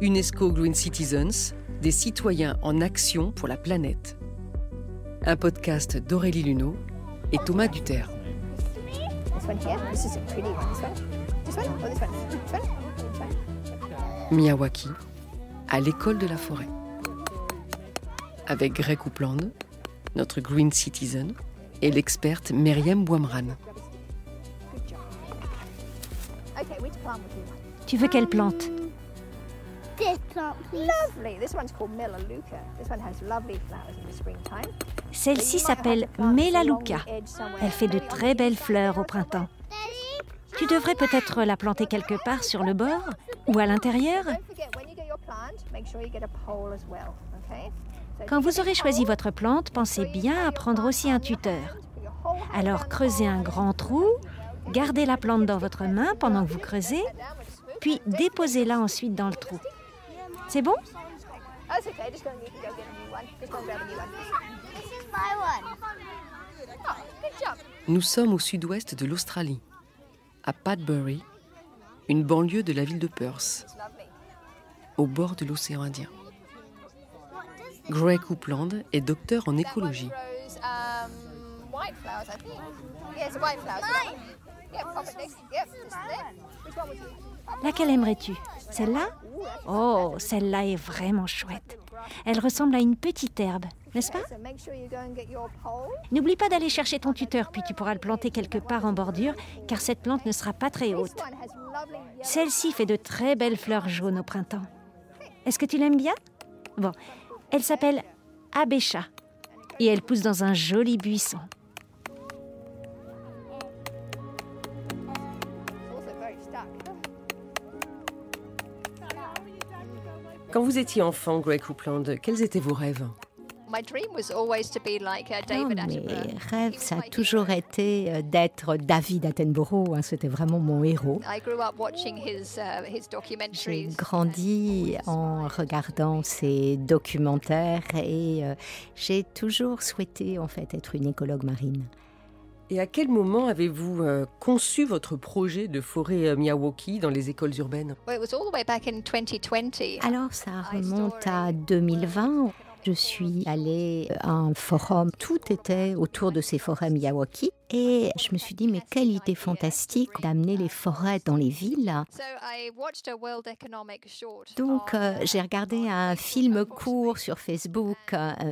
UNESCO Green Citizens, des citoyens en action pour la planète. Un podcast d'Aurélie Luneau et Thomas Duterre. Miyawaki, à l'école de la forêt. Avec Greg Coupland, notre Green Citizen, et l'experte Myriam Bouamran. Tu veux quelle plante? Celle-ci s'appelle Melaleuca. Elle fait de très belles fleurs au printemps. Tu devrais peut-être la planter quelque part sur le bord ou à l'intérieur. Quand vous aurez choisi votre plante, pensez bien à prendre aussi un tuteur. Alors creusez un grand trou, gardez la plante dans votre main pendant que vous creusez, puis déposez-la ensuite dans le trou. C'est bon? Nous sommes au sud-ouest de l'Australie, à Padbury, une banlieue de la ville de Perth, au bord de l'océan Indien. Greg Coupland est docteur en écologie. Laquelle aimerais-tu? Celle-là? Oh, celle-là est vraiment chouette. Elle ressemble à une petite herbe, n'est-ce pas? N'oublie pas d'aller chercher ton tuteur, puis tu pourras le planter quelque part en bordure, car cette plante ne sera pas très haute. Celle-ci fait de très belles fleurs jaunes au printemps. Est-ce que tu l'aimes bien? Bon, elle s'appelle Abecha et elle pousse dans un joli buisson. Quand vous étiez enfant, Greg Coupland, quels étaient vos rêves? Mes rêves, ça a toujours été d'être David Attenborough. C'était vraiment mon héros. J'ai grandi en regardant ses documentaires et j'ai toujours souhaité en fait être une écologue marine. Et à quel moment avez-vous conçu votre projet de forêt Miyawaki dans les écoles urbaines? Alors ça remonte à 2020. Je suis allée à un forum, tout était autour de ces forêts Miyawaki et je me suis dit mais quelle idée fantastique d'amener les forêts dans les villes. Donc j'ai regardé un film court sur Facebook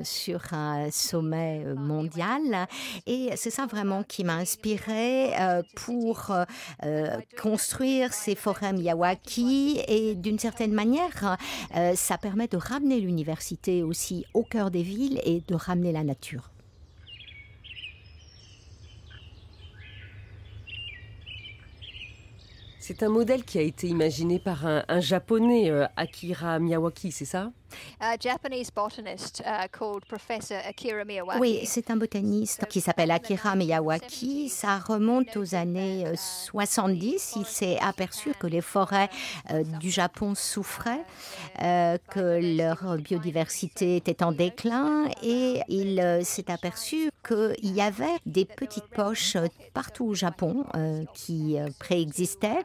sur un sommet mondial et c'est ça vraiment qui m'a inspirée pour construire ces forêts Miyawaki et d'une certaine manière ça permet de ramener l'université aussi au cœur des villes et de ramener la nature. C'est un modèle qui a été imaginé par un japonais, Akira Miyawaki, c'est ça? Oui, c'est un botaniste qui s'appelle Akira Miyawaki. Ça remonte aux années 70. Il s'est aperçu que les forêts du Japon souffraient, que leur biodiversité était en déclin et il s'est aperçu qu'il y avait des petites poches partout au Japon qui préexistaient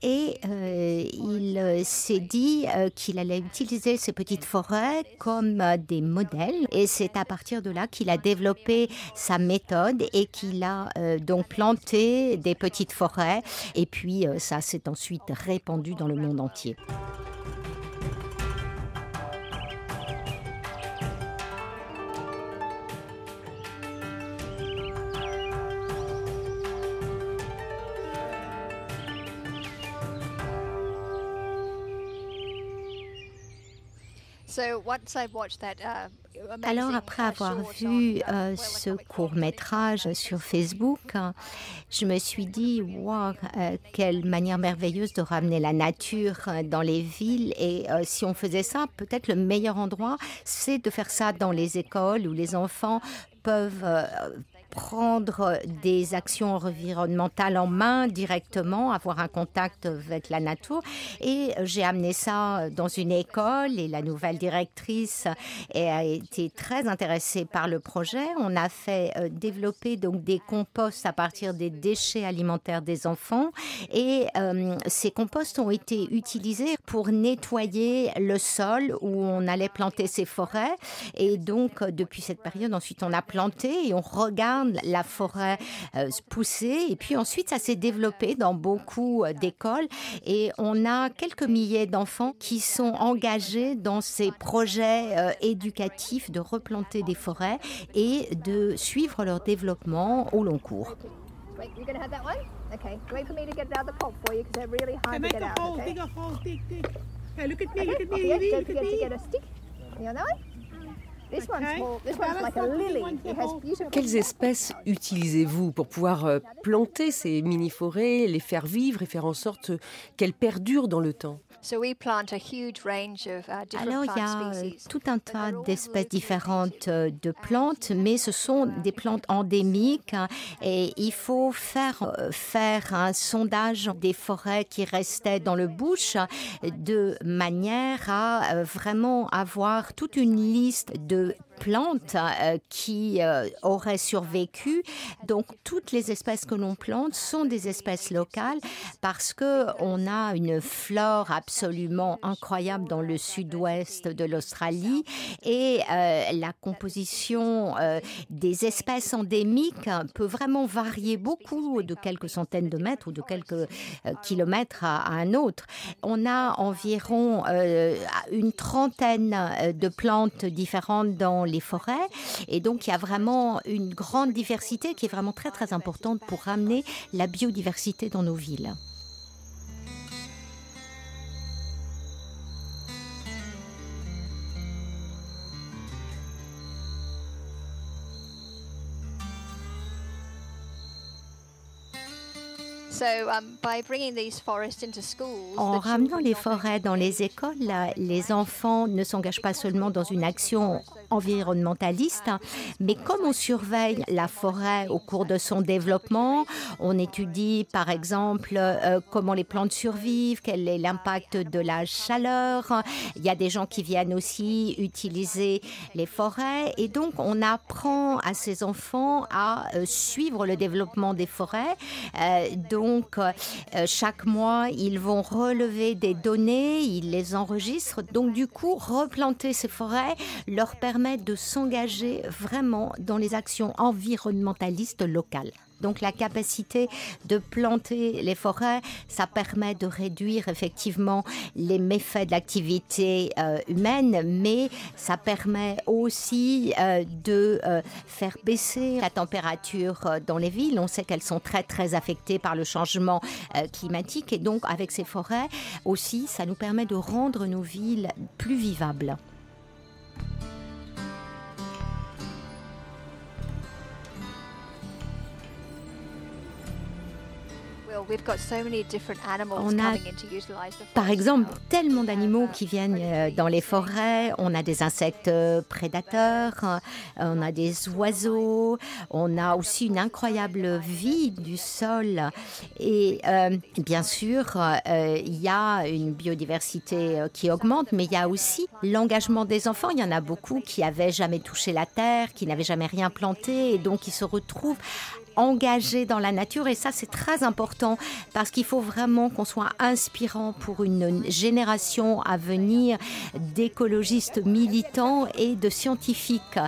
et il s'est dit qu'il allait utiliser ces petites forêts comme des modèles et c'est à partir de là qu'il a développé sa méthode et qu'il a donc planté des petites forêts et puis ça s'est ensuite répandu dans le monde entier. Alors après avoir vu ce court-métrage sur Facebook, je me suis dit wow, quelle manière merveilleuse de ramener la nature dans les villes et si on faisait ça, peut-être le meilleur endroit, c'est de faire ça dans les écoles où les enfants peuvent prendre des actions environnementales en main directement, avoir un contact avec la nature. Et j'ai amené ça dans une école et la nouvelle directrice a été très intéressée par le projet. On a fait développer donc des composts à partir des déchets alimentaires des enfants et ces composts ont été utilisés pour nettoyer le sol où on allait planter ces forêts. Et donc, depuis cette période, ensuite, on a planté et on regarde la forêt pousser. Et puis ensuite, ça s'est développé dans beaucoup d'écoles. Et on a quelques milliers d'enfants qui sont engagés dans ces projets éducatifs de replanter des forêts et de suivre leur développement au long cours. You're going to have that one? Okay. Wait for me to get it out of the pot for you because they're really hard to get out. Okay? Dig a hole, dig. Okay, look at me, look at me. Yes, don't forget to get a stick. You want that one? This one's like a lily. It has beautiful... Quelles espèces utilisez-vous pour pouvoir planter ces mini-forêts, les faire vivre et faire en sorte qu'elles perdurent dans le temps? Alors, il y a tout un tas d'espèces différentes de plantes, mais ce sont des plantes endémiques et il faut faire un sondage des forêts qui restaient dans le bush de manière à vraiment avoir toute une liste de plantes qui auraient survécu. Donc, toutes les espèces que l'on plante sont des espèces locales parce qu'on a une flore absolument incroyable dans le sud-ouest de l'Australie et la composition des espèces endémiques peut vraiment varier beaucoup de quelques centaines de mètres ou de quelques kilomètres à un autre. On a environ une trentaine de plantes différentes dans les forêts et donc il y a vraiment une grande diversité qui est vraiment très très importante pour ramener la biodiversité dans nos villes. En ramenant les forêts dans les écoles, les enfants ne s'engagent pas seulement dans une action environnementaliste, mais comme on surveille la forêt au cours de son développement, on étudie par exemple comment les plantes survivent, quel est l'impact de la chaleur. Il y a des gens qui viennent aussi utiliser les forêts et donc on apprend à ces enfants à suivre le développement des forêts. Donc, chaque mois, ils vont relever des données, ils les enregistrent. Donc, du coup, replanter ces forêts leur permet de s'engager vraiment dans les actions environnementalistes locales. Donc la capacité de planter les forêts, ça permet de réduire effectivement les méfaits de l'activité humaine, mais ça permet aussi de faire baisser la température dans les villes. On sait qu'elles sont très très affectées par le changement climatique et donc avec ces forêts aussi, ça nous permet de rendre nos villes plus vivables. On a, par exemple, tellement d'animaux qui viennent dans les forêts. On a des insectes prédateurs, on a des oiseaux, on a aussi une incroyable vie du sol. Et bien sûr, il y a une biodiversité qui augmente, mais il y a aussi l'engagement des enfants. Il y en a beaucoup qui n'avaient jamais touché la terre, qui n'avaient jamais rien planté, et donc ils se retrouvent engagés dans la nature et ça c'est très important parce qu'il faut vraiment qu'on soit inspirant pour une génération à venir d'écologistes militants et de scientifiques.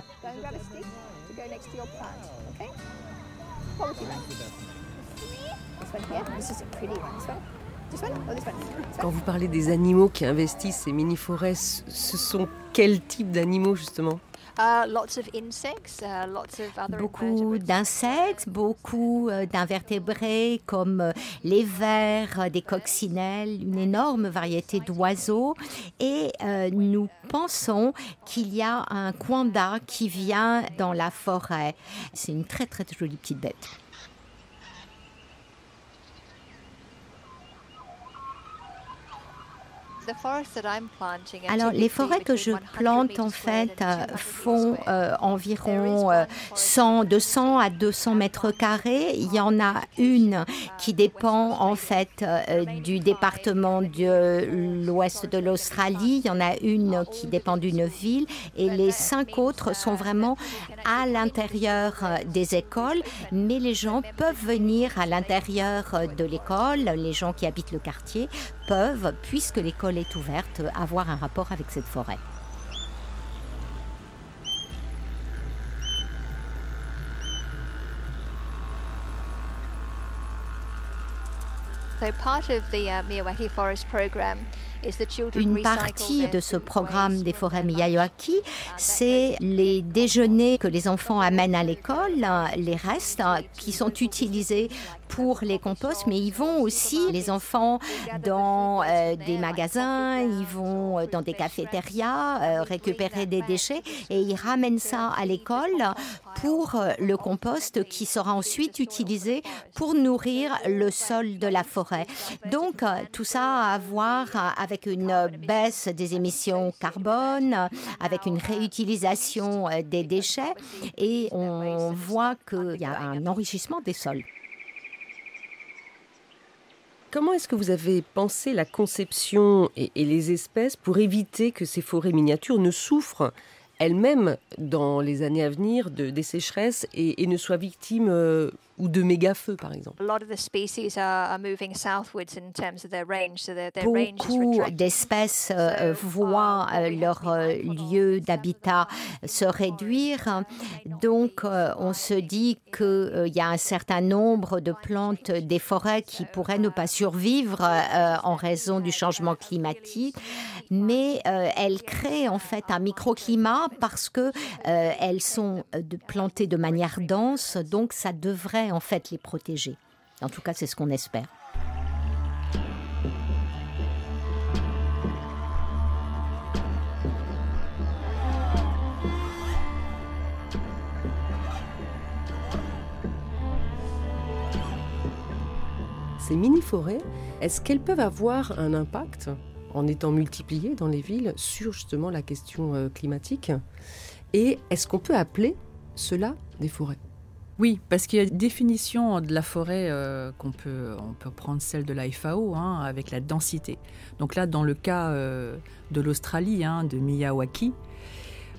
Quand vous parlez des animaux qui investissent ces mini-forêts, ce sont quels types d'animaux justement ? Beaucoup d'insectes, beaucoup d'invertébrés comme les vers, des coccinelles, une énorme variété d'oiseaux. Et nous pensons qu'il y a un quanda qui vient dans la forêt. C'est une très très jolie petite bête. Alors, les forêts que je plante, en fait, font environ 200 à 200 mètres carrés. Il y en a une qui dépend, en fait, du département de l'ouest de l'Australie. Il y en a une qui dépend d'une ville. Et les 5 autres sont vraiment à l'intérieur des écoles. Mais les gens peuvent venir à l'intérieur de l'école. Les gens qui habitent le quartier peuvent, puisque l'école est ouverte, avoir un rapport avec cette forêt. So part of the Miyawaki Forest Program. Une partie de ce programme des forêts Miyawaki, c'est les déjeuners que les enfants amènent à l'école, les restes qui sont utilisés pour les composts, mais ils vont aussi, les enfants, dans des magasins, ils vont dans des cafétérias récupérer des déchets et ils ramènent ça à l'école pour le compost qui sera ensuite utilisé pour nourrir le sol de la forêt. Donc tout ça a à voir avec une baisse des émissions carbone, avec une réutilisation des déchets et on voit qu'il y a un enrichissement des sols. Comment est-ce que vous avez pensé la conception et les espèces pour éviter que ces forêts miniatures ne souffrent elles-mêmes dans les années à venir des sécheresses et ne soient victimes ou de méga-feux, par exemple? Beaucoup d'espèces voient leur lieu d'habitat se réduire. Donc, on se dit qu'il y a un certain nombre de plantes des forêts qui pourraient ne pas survivre en raison du changement climatique. Mais elles créent en fait un microclimat parce qu'elles sont plantées de manière dense. Donc, ça devrait en fait les protéger. En tout cas, c'est ce qu'on espère. Ces mini-forêts, est-ce qu'elles peuvent avoir un impact en étant multipliées dans les villes sur justement la question climatique? Et est-ce qu'on peut appeler cela des forêts? Oui, parce qu'il y a une définition de la forêt on peut prendre celle de la FAO avec la densité. Donc là, dans le cas de l'Australie, de Miyawaki,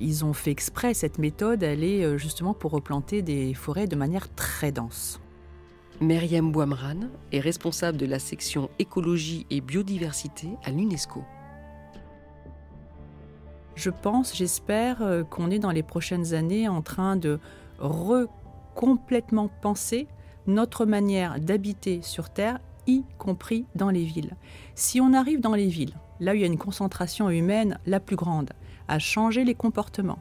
ils ont fait exprès cette méthode, elle est justement pour replanter des forêts de manière très dense. Myriam Bouamran est responsable de la section écologie et biodiversité à l'UNESCO. Je pense, j'espère qu'on est dans les prochaines années en train de complètement penser notre manière d'habiter sur Terre, y compris dans les villes. Si on arrive dans les villes, là où il y a une concentration humaine la plus grande, à changer les comportements,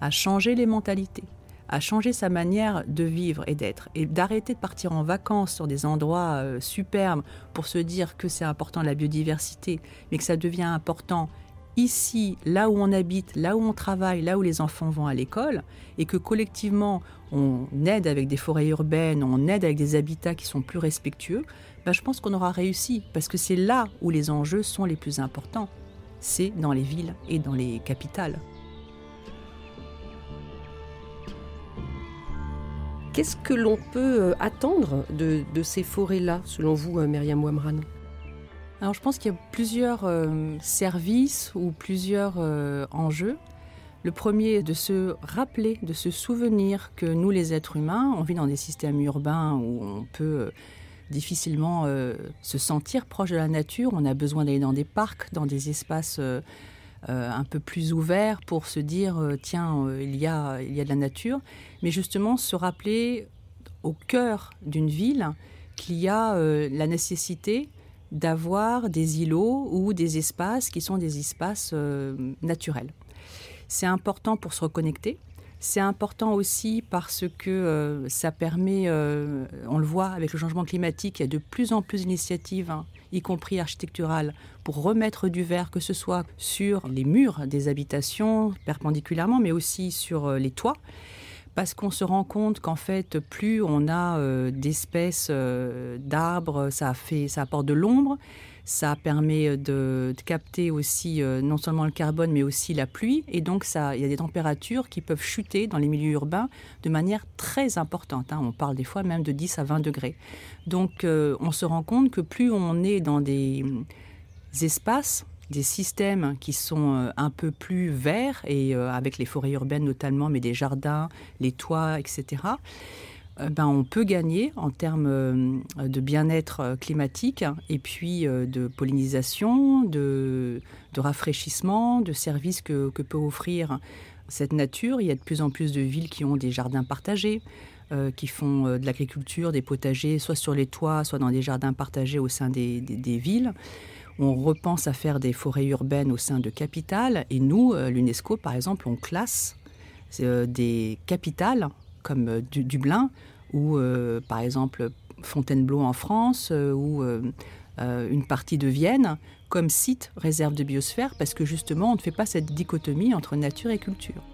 à changer les mentalités, à changer sa manière de vivre et d'être, et d'arrêter de partir en vacances sur des endroits superbes pour se dire que c'est important la biodiversité, mais que ça devient important ici, là où on habite, là où on travaille, là où les enfants vont à l'école, et que collectivement, on aide avec des forêts urbaines, on aide avec des habitats qui sont plus respectueux, je pense qu'on aura réussi, parce que c'est là où les enjeux sont les plus importants. C'est dans les villes et dans les capitales. Qu'est-ce que l'on peut attendre de ces forêts-là, selon vous, Myriam Bouamran? Alors je pense qu'il y a plusieurs services ou plusieurs enjeux. Le premier est de se rappeler, de se souvenir que nous, les êtres humains, on vit dans des systèmes urbains où on peut difficilement se sentir proche de la nature. On a besoin d'aller dans des parcs, dans des espaces un peu plus ouverts pour se dire tiens, il y a de la nature. Mais justement, se rappeler au cœur d'une ville qu'il y a la nécessité d'avoir des îlots ou des espaces qui sont des espaces naturels. C'est important pour se reconnecter. C'est important aussi parce que ça permet, on le voit avec le changement climatique, il y a de plus en plus d'initiatives, y compris architecturales, pour remettre du vert, que ce soit sur les murs des habitations perpendiculairement, mais aussi sur les toits. parce qu'on se rend compte qu'en fait, plus on a d'espèces d'arbres, ça apporte de l'ombre, ça permet de capter aussi non seulement le carbone, mais aussi la pluie. Et donc, il y a des températures qui peuvent chuter dans les milieux urbains de manière très importante. On parle des fois même de 10 à 20 degrés. Donc, on se rend compte que plus on est dans des espaces, des systèmes qui sont un peu plus verts, et avec les forêts urbaines notamment, mais des jardins, les toits, etc., on peut gagner en termes de bien-être climatique et puis de pollinisation, de rafraîchissement, de services que peut offrir cette nature. Il y a de plus en plus de villes qui ont des jardins partagés, qui font de l'agriculture, des potagers, soit sur les toits, soit dans des jardins partagés au sein des villes. On repense à faire des forêts urbaines au sein de capitales. Et nous, l'UNESCO, par exemple, on classe des capitales comme Dublin ou, par exemple, Fontainebleau en France ou une partie de Vienne comme site réserve de biosphère parce que justement, on ne fait pas cette dichotomie entre nature et culture.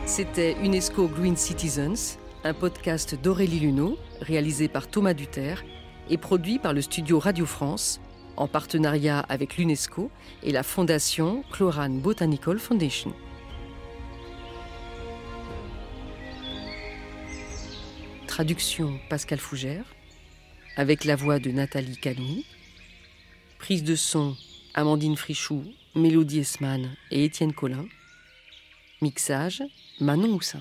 C'était UNESCO Green Citizens, un podcast d'Aurélie Luneau, réalisé par Thomas Duterre et produit par le studio Radio France, en partenariat avec l'UNESCO et la fondation Cloran Botanical Foundation. Traduction Pascal Fougère, avec la voix de Nathalie Canoux. Prise de son Amandine Frichoux, Mélodie Esman et Étienne Collin. Mixage Manon Houssin.